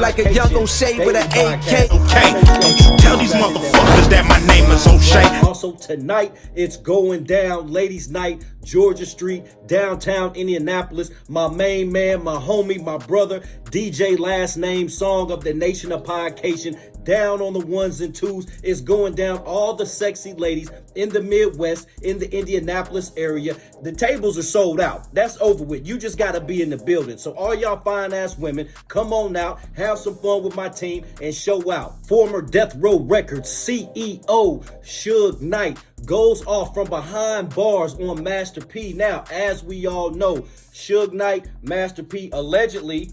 like a young O'Shea with an AK. Okay, don't you tell these motherfuckers that my name is O'Shea. Also tonight, it's going down, ladies' night, Georgia Street, downtown Indianapolis. My main man, my homie, my brother, DJ Last Name, Song of the Nation of Podcation, down on the ones and twos. It's going down. All the sexy ladies in the Midwest, in the Indianapolis area. The tables are sold out. That's over with. You just got to be in the building. So all y'all fine ass women, come on out, have some fun with my team, and show out. Former Death Row Records CEO Suge Knight goes off from behind bars on Master P. Now, as we all know, Suge Knight, Master P allegedly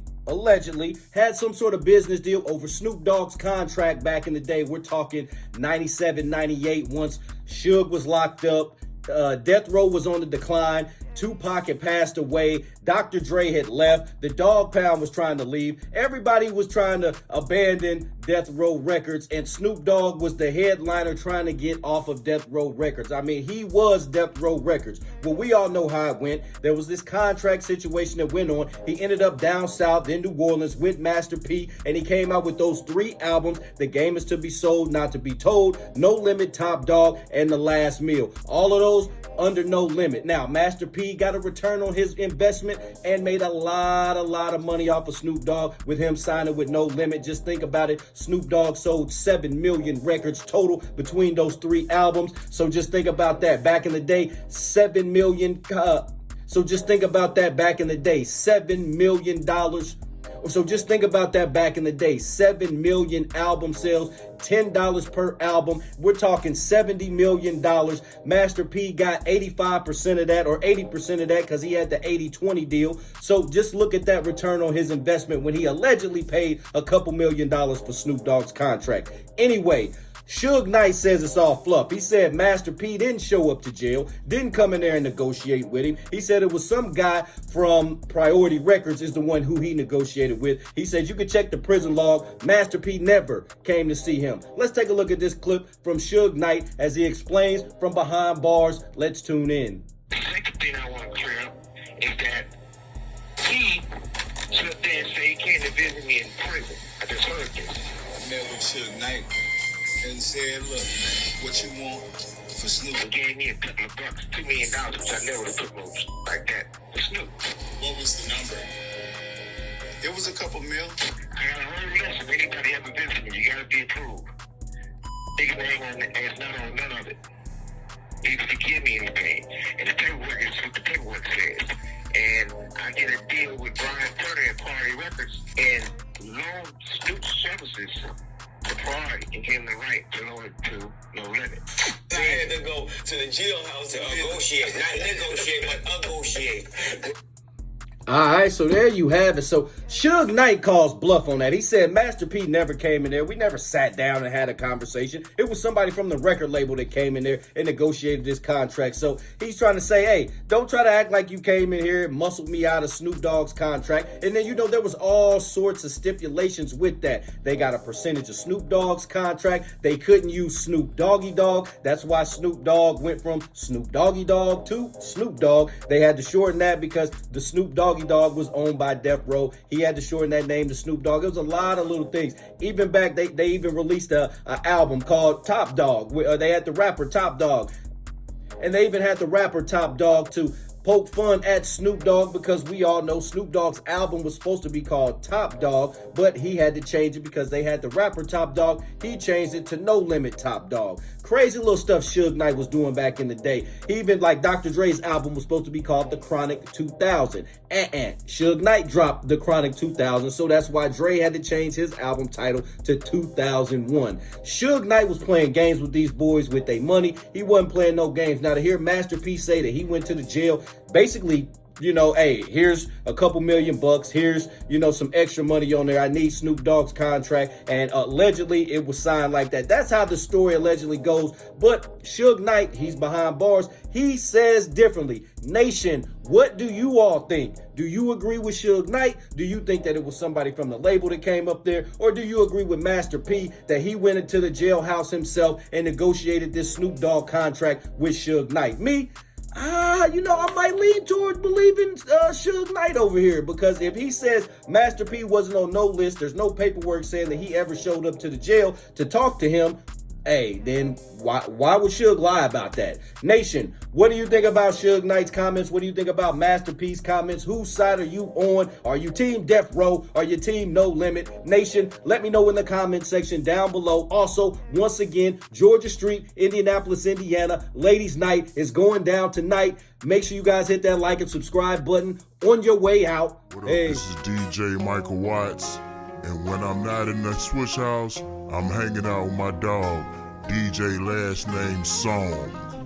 had some sort of business deal over Snoop Dogg's contract back in the day. We're talking 97, 98, once Suge was locked up. Death Row was on the decline. Tupac had passed away. Dr. Dre had left. The Dog Pound was trying to leave. Everybody was trying to abandon Death Row Records, and Snoop Dogg was the headliner trying to get off of Death Row Records. I mean, he was Death Row Records. Well, we all know how it went. There was this contract situation that went on. He ended up down south in New Orleans with Master P, and he came out with those 3 albums: The Game Is To Be Sold, Not To Be Told, No Limit, Top Dog, and The Last Meal. All of those under No Limit. Now, Master P got a return on his investment and made a lot of money off of Snoop Dogg with him signing with No Limit. Just think about it. Snoop Dogg sold 7 million records total between those 3 albums. So just think about that. Back in the day, 7 million. So just think about that back in the day, $7 million. So just think about that back in the day, 7 million album sales, $10 per album. We're talking $70 million. Master P got 85% of that, or 80% of that, because he had the 80-20 deal. So just look at that return on his investment when he allegedly paid a couple $1 million for Snoop Dogg's contract. Anyway, Suge Knight says it's all fluff. He said Master P didn't show up to jail, didn't come in there and negotiate with him. He said it was some guy from Priority Records is the one who he negotiated with. He said you can check the prison log. Master P never came to see him. Let's take a look at this clip from Suge Knight as he explains from behind bars. Let's tune in. The second thing I want to clear up is that he stood there and said he came to visit me in prison. I just heard this. I met with Suge Knight and said, look, man, what you want for Snoop? He gave me a couple of bucks, $2 million, which I never would have put no like that for Snoop. What was the number? It was a couple mil. I got a whole list of anybody ever visited me. You got to be approved. Nigga name on it's not on none of it. He didn't give me anything. And the paperwork is what the paperwork says. And I did a deal with Brian Turner at Priority Records and loaned Snoop's services to Priority and gave him the right to loan it to No Limit. I had to go to the jailhouse to negotiate. Not negotiate, but negotiate. All right, so there you have it. So Suge Knight calls bluff on that. He said Master P never came in there. We never sat down and had a conversation. It was somebody from the record label that came in there and negotiated this contract. So he's trying to say, hey, don't try to act like you came in here and muscled me out of Snoop Dogg's contract. And then, you know, there was all sorts of stipulations with that. They got a percentage of Snoop Dogg's contract. They couldn't use Snoop Doggy Dogg. That's why Snoop Dogg went from Snoop Doggy Dogg to Snoop Dogg. They had to shorten that because the Snoop Doggy Dogg was owned by Death Row. He had to shorten that name to Snoop Dogg. It was a lot of little things. Even back, they even released a album called Top Dog. They had the rapper Top Dog. And they even had the rapper Top Dog to poke fun at Snoop Dogg, because we all know Snoop Dogg's album was supposed to be called Top Dog, but he had to change it because they had the rapper Top Dog. He changed it to No Limit Top Dog. Crazy little stuff Suge Knight was doing back in the day. Even like Dr. Dre's album was supposed to be called The Chronic 2000. Suge Knight dropped The Chronic 2000, so that's why Dre had to change his album title to 2001. Suge Knight was playing games with these boys with their money. He wasn't playing no games. Now to hear Master P say that he went to the jail, basically, you know, hey, here's a couple $1 million. Here's, you know, some extra money on there. I need Snoop Dogg's contract. And allegedly it was signed like that. That's how the story allegedly goes. But Suge Knight, he's behind bars. He says differently. Nation, what do you all think? Do you agree with Suge Knight? Do you think that it was somebody from the label that came up there? Or do you agree with Master P that he went into the jailhouse himself and negotiated this Snoop Dogg contract with Suge Knight? Me, You know, I might lean towards believing Suge Knight over here, because if he says Master P wasn't on no list, there's no paperwork saying that he ever showed up to the jail to talk to him, hey, then why would Suge lie about that? Nation, what do you think about Suge Knight's comments? What do you think about Master P's comments? Whose side are you on? Are you team Death Row? Are you team No Limit? Nation, let me know in the comment section down below. Also, once again, Georgia Street, Indianapolis, Indiana, Ladies Night is going down tonight. Make sure you guys hit that like and subscribe button on your way out. What up, this is DJ Michael Watts, and when I'm not in the switch house, I'm hanging out with my dog, DJ Last Name Song.